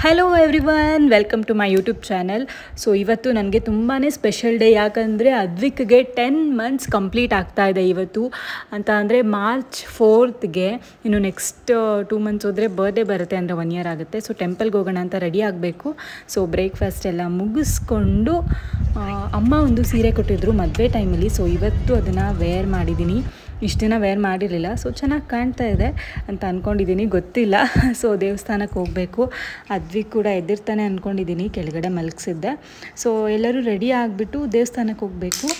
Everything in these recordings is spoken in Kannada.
Hello everyone, welcome to my YouTube channel. So ಇವತ್ತು ನನಗೆ ತುಂಬಾ ಸ್ಪೆಷಲ್ ಡೇ. ಯಾಕಂದರೆ ಅದ್ವಿಕ್ಗೆ 10 months ಕಂಪ್ಲೀಟ್ ಆಗ್ತಾ ಇದೆ ಇವತ್ತು ಅಂತ. ಅಂದರೆ March 4th ಇನ್ನು ನೆಕ್ಸ್ಟ್ 2 months ಹೋದರೆ ಬರ್ಡೇ ಬರುತ್ತೆ, ಅಂದರೆ 1 year ಆಗುತ್ತೆ. ಸೊ ಟೆಂಪಲ್ಗೆ ಹೋಗೋಣ ಅಂತ ರೆಡಿ ಆಗಬೇಕು. ಸೊ ಬ್ರೇಕ್ಫಾಸ್ಟ್ ಎಲ್ಲ ಮುಗಿಸ್ಕೊಂಡು ಅಮ್ಮ ಒಂದು ಸೀರೆ ಕೊಟ್ಟಿದ್ರು ಮದುವೆ ಟೈಮಲ್ಲಿ. ಸೊ ಇವತ್ತು ಅದನ್ನು ವೇರ್ ಮಾಡಿದ್ದೀನಿ. ಇಷ್ಟು ದಿನ ವೇರ್ ಮಾಡಿರಲಿಲ್ಲ. ಸೊ ಚೆನ್ನಾಗಿ ಕಾಣ್ತಾ ಇದೆ ಅಂತ ಅಂದ್ಕೊಂಡಿದ್ದೀನಿ, ಗೊತ್ತಿಲ್ಲ. ಸೊ ದೇವಸ್ಥಾನಕ್ಕೆ ಹೋಗಬೇಕು. ಅದ್ವಿ ಕೂಡ ಎದ್ದಿರ್ತಾನೆ ಅಂದ್ಕೊಂಡಿದ್ದೀನಿ, ಕೆಳಗಡೆ ಮಲಗಿಸಿದ್ದೆ. ಸೊ ಎಲ್ಲರೂ ರೆಡಿ ಆಗಿಬಿಟ್ಟು ದೇವಸ್ಥಾನಕ್ಕೆ ಹೋಗಬೇಕು.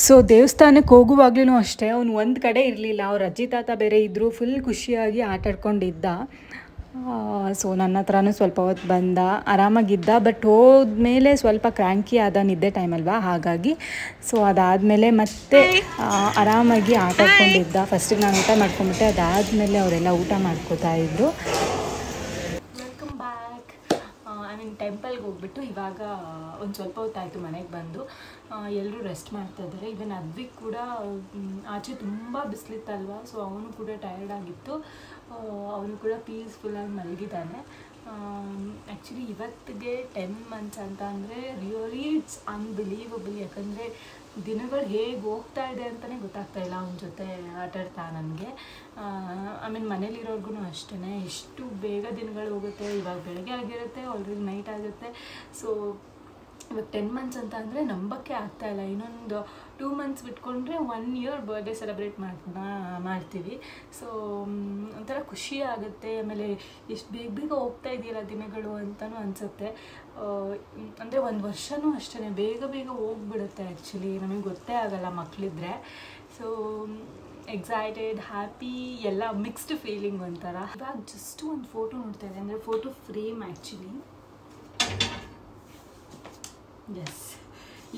ಸೊ ದೇವಸ್ಥಾನಕ್ಕೆ ಹೋಗುವಾಗ್ಲೂ ಅಷ್ಟೇ ಅವನು ಒಂದು ಕಡೆ ಇರಲಿಲ್ಲ. ಅವ್ರ ಅಜ್ಜಿ ತಾತ ಬೇರೆ ಇದ್ದರು. ಫುಲ್ ಖುಷಿಯಾಗಿ ಆಟಾಡ್ಕೊಂಡಿದ್ದ. ಸೊ ನನ್ನ ಹತ್ರನೂ ಸ್ವಲ್ಪ ಹೊತ್ತು ಬಂದ, ಆರಾಮಾಗಿದ್ದ. ಬಟ್ ಹೋದ್ಮೇಲೆ ಸ್ವಲ್ಪ ಕ್ರ್ಯಾಂಕಿ ಆದ, ನಿದ್ದೆ ಟೈಮ್ ಅಲ್ವಾ, ಹಾಗಾಗಿ. ಸೊ ಅದಾದಮೇಲೆ ಮತ್ತೆ ಆರಾಮಾಗಿ ಆಟಾಡ್ಕೊಂಡಿದ್ದ. ಫಸ್ಟಿಗೆ ನಾನು ಊಟ ಮಾಡ್ಕೊಂಬಿಟ್ಟೆ, ಅದಾದಮೇಲೆ ಅವರೆಲ್ಲ ಊಟ ಮಾಡ್ಕೋತಾ ಇದ್ರು. Welcome back. ಟೆಂಪಲ್ಗೆ ಹೋಗ್ಬಿಟ್ಟು ಇವಾಗ ಒಂದು ಸ್ವಲ್ಪ ಹೊತ್ತಾಯಿತು ಮನೆಗೆ ಬಂದು. ಎಲ್ಲರೂ ರೆಸ್ಟ್ ಮಾಡ್ತಾ ಇದ್ದಾರೆ. ಇವನ್ ಅದ್ವಿಕ್ ಕೂಡ ಆಚೆ ತುಂಬ ಬಿಸಿಲಿತ್ತಲ್ವ, ಸೊ ಅವನು ಕೂಡ ಟಯರ್ಡ್ ಆಗಿತ್ತು. ಅವನು ಕೂಡ ಪೀಸ್ಫುಲ್ಲಾಗಿ ಮಲಗಿದ್ದಾನೆ. ಆ್ಯಕ್ಚುಲಿ ಇವತ್ತಿಗೆ 10 months ಅಂತ ಅಂದರೆ ರಿಯಲಿ ಇಟ್ಸ್ ಅನ್ಬಿಲೀವಬಲ್. ಯಾಕಂದರೆ ದಿನಗಳು ಹೇಗೆ ಹೋಗ್ತಾ ಇದೆ ಅಂತಲೇ ಗೊತ್ತಾಗ್ತಾ ಇಲ್ಲ ಅವನ ಜೊತೆ ಆಟಾಡ್ತಾ ನನಗೆ. ಮನೇಲಿರೋರ್ಗು ಅಷ್ಟೇ, ಎಷ್ಟು ಬೇಗ ದಿನಗಳು ಹೋಗುತ್ತೆ. ಇವಾಗ ಬೆಳಗ್ಗೆ ಆಗಿರುತ್ತೆ, ಆಲ್ರೆಡಿ ನೈಟ್ ಆಗುತ್ತೆ. ಸೊ ಇವಾಗ 10 months ಅಂತ ಅಂದರೆ ನಂಬಕ್ಕೆ ಆಗ್ತಾಯಿಲ್ಲ. ಇನ್ನೊಂದು 2 months ಬಿಟ್ಕೊಂಡ್ರೆ 1 year ಬರ್ಡೇ ಸೆಲೆಬ್ರೇಟ್ ಮಾಡ್ತೀವಿ. ಸೊ ಒಂಥರ ಖುಷಿ ಆಗುತ್ತೆ. ಆಮೇಲೆ ಎಷ್ಟು ಬೇಗ ಬೇಗ ಹೋಗ್ತಾ ಇದೆಯಲ್ಲ ದಿನಗಳು ಅಂತಲೂ ಅನಿಸುತ್ತೆ. ಅಂದರೆ 1 ವರ್ಷವೂ ಅಷ್ಟೇ ಬೇಗ ಬೇಗ ಹೋಗ್ಬಿಡುತ್ತೆ. ಆ್ಯಕ್ಚುಲಿ ನಮಗೆ ಗೊತ್ತೇ ಆಗಲ್ಲ ಮಕ್ಕಳಿದ್ರೆ. ಸೊ ಎಕ್ಸೈಟೆಡ್, ಹ್ಯಾಪಿ, ಎಲ್ಲ ಮಿಕ್ಸ್ಡ್ ಫೀಲಿಂಗ್ ಒಂಥರ. ಇವಾಗ ಜಸ್ಟ್ ಒಂದು ಫೋಟೋ ನೋಡ್ತಾ ಇದೆ, ಅಂದರೆ ಫೋಟೋ ಫ್ರೇಮ್ ಆ್ಯಕ್ಚುಲಿ. ಎಸ್,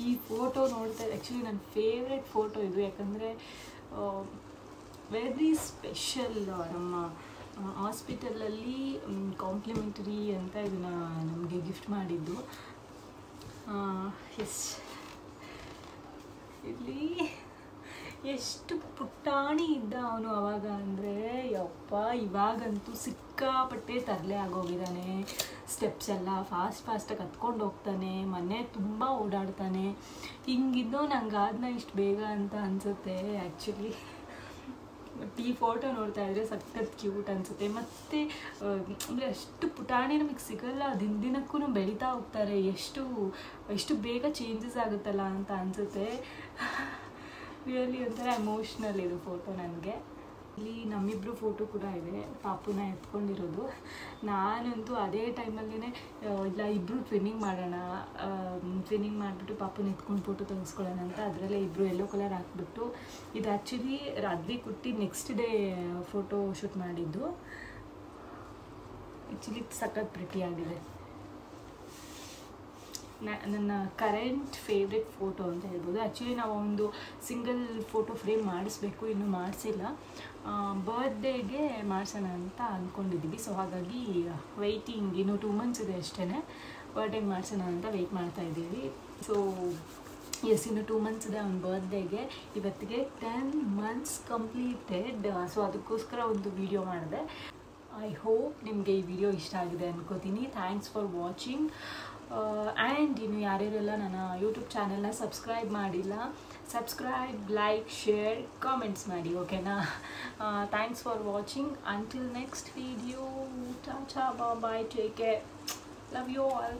ಈ ಫೋಟೋ ನೋಡ್ತಾ ಇದೆ. ಆ್ಯಕ್ಚುಲಿ ನನ್ನ ಫೇವ್ರೆಟ್ ಫೋಟೋ ಇದು. ಯಾಕಂದರೆ ವೆರಿ ಸ್ಪೆಷಲ್. ನಮ್ಮ ಹಾಸ್ಪಿಟಲಲ್ಲಿ ಕಾಂಪ್ಲಿಮೆಂಟರಿ ಅಂತ ಇದನ್ನು ನಮಗೆ ಗಿಫ್ಟ್ ಮಾಡಿದ್ದು. ಎಸ್, ಇಲ್ಲಿ ಎಷ್ಟು ಪುಟ್ಟಾಣಿ ಇದ್ದ ಅವನು ಆವಾಗ, ಅಂದರೆ ಯಪ್ಪ. ಇವಾಗಂತೂ ಸಿಕ್ಕಾಪಟ್ಟೆ ತರಲೆ ಆಗೋಗಿದ್ದಾನೆ. ಸ್ಟೆಪ್ಸ್ ಎಲ್ಲ ಫಾಸ್ಟಾಗಿ ಹತ್ಕೊಂಡು ಹೋಗ್ತಾನೆ, ಮನೆ ತುಂಬ ಓಡಾಡ್ತಾನೆ. ಹಿಂಗಿದ್ದೋ ನಂಗೆ ಆದ್ನ ಇಷ್ಟು ಬೇಗ ಅಂತ ಅನಿಸುತ್ತೆ ಆ್ಯಕ್ಚುಲಿ. ಬಟ್ ಈ ಫೋಟೋ ನೋಡ್ತಾ ಇದ್ದರೆ ಸಖತ್ ಕ್ಯೂಟ್ ಅನಿಸುತ್ತೆ. ಮತ್ತು ಅಂದರೆ ಅಷ್ಟು ಪುಟಾಣಿ ನಮಗೆ ಸಿಗಲ್ಲ, ದಿನಕ್ಕೂ ಬೆಳೀತಾ ಹೋಗ್ತಾರೆ. ಎಷ್ಟು ಬೇಗ ಚೇಂಜಸ್ ಆಗುತ್ತಲ್ಲ ಅಂತ ಅನಿಸುತ್ತೆ. ರಿಯಲಿ ಒಂಥರ ಎಮೋಷ್ನಲ್ ಇದು ಫೋಟೋ ನನಗೆ. ಇಲ್ಲಿ ನಮ್ಮಿಬ್ಬರು ಫೋಟೋ ಕೂಡ ಇದೆ, ಪಾಪುನ ಎತ್ಕೊಂಡಿರೋದು. ನಾನಂತೂ ಅದೇ ಟೈಮಲ್ಲೇ ಇಲ್ಲ, ಇಬ್ಬರು ಟ್ವಿನ್ನಿಂಗ್ ಮಾಡೋಣ, ಟ್ವಿನ್ನಿಂಗ್ ಮಾಡಿಬಿಟ್ಟು ಪಾಪುನ ಎತ್ಕೊಂಡು ಫೋಟೋ ತೆಗೆಸ್ಕೊಳ್ಳೋಣ ಅಂತ ಅದರಲ್ಲೇ ಇಬ್ಬರು ಯೆಲ್ಲೋ ಕಲರ್ ಹಾಕ್ಬಿಟ್ಟು. ಇದು ಆ್ಯಕ್ಚುಲಿ ರಾತ್ರಿ ಕುಟ್ಟಿ ನೆಕ್ಸ್ಟ್ ಡೇ ಫೋಟೋ ಶೂಟ್ ಮಾಡಿದ್ದು. ಆ್ಯಕ್ಚುಲಿ ಸಖತ್ ಪ್ರಿಟಿಯಾಗಿದೆ. ನನ್ನ ಕರೆಂಟ್ ಫೇವ್ರೆಟ್ ಫೋಟೋ ಅಂತ ಹೇಳ್ಬೋದು. ಆ್ಯಕ್ಚುಲಿ ನಾವು ಒಂದು ಸಿಂಗಲ್ ಫೋಟೋ ಫ್ರೇಮ್ ಮಾಡಿಸ್ಬೇಕು, ಇನ್ನೂ ಮಾಡಿಸಿಲ್ಲ. ಬರ್ತ್ಡೇಗೆ ಮಾಡಿಸೋಣ ಅಂತ ಅಂದ್ಕೊಂಡಿದ್ದೀವಿ. ಸೊ ಹಾಗಾಗಿ ವೆಯ್ಟಿಂಗ್. ಇನ್ನೂ 2 months ಇದೆ ಅಷ್ಟೇ. ಬರ್ಡೇಗೆ ಮಾಡಿಸೋಣ ಅಂತ ವೆಯ್ಟ್ ಮಾಡ್ತಾಯಿದ್ದೀವಿ. ಸೊ ಎಸ್, ಇನ್ನು 2 months ಇದೆ ಅವ್ನ ಬರ್ತ್ಡೇಗೆ. ಇವತ್ತಿಗೆ 10 months ಕಂಪ್ಲೀಟೆಡ್. ಸೊ ಅದಕ್ಕೋಸ್ಕರ ಒಂದು ವಿಡಿಯೋ ಮಾಡಿದೆ. ಐ ಹೋಪ್ ನಿಮಗೆ ಈ ವಿಡಿಯೋ ಇಷ್ಟ ಆಗಿದೆ ಅನ್ಕೋತೀನಿ. Thanks for watching. ಆ್ಯಂಡ್ ಇನ್ನು ಯಾರ್ಯಾರೆಲ್ಲ ನನ್ನ ಯೂಟ್ಯೂಬ್ ಚಾನಲ್ನ ಸಬ್ಸ್ಕ್ರೈಬ್ ಮಾಡಿಲ್ಲ, ಸಬ್ಸ್ಕ್ರೈಬ್, ಲೈಕ್, ಶೇರ್, ಕಾಮೆಂಟ್ಸ್ ಮಾಡಿ, ಓಕೆನಾ? Thanks for watching. Until next video, tata, bye, take care, love you all.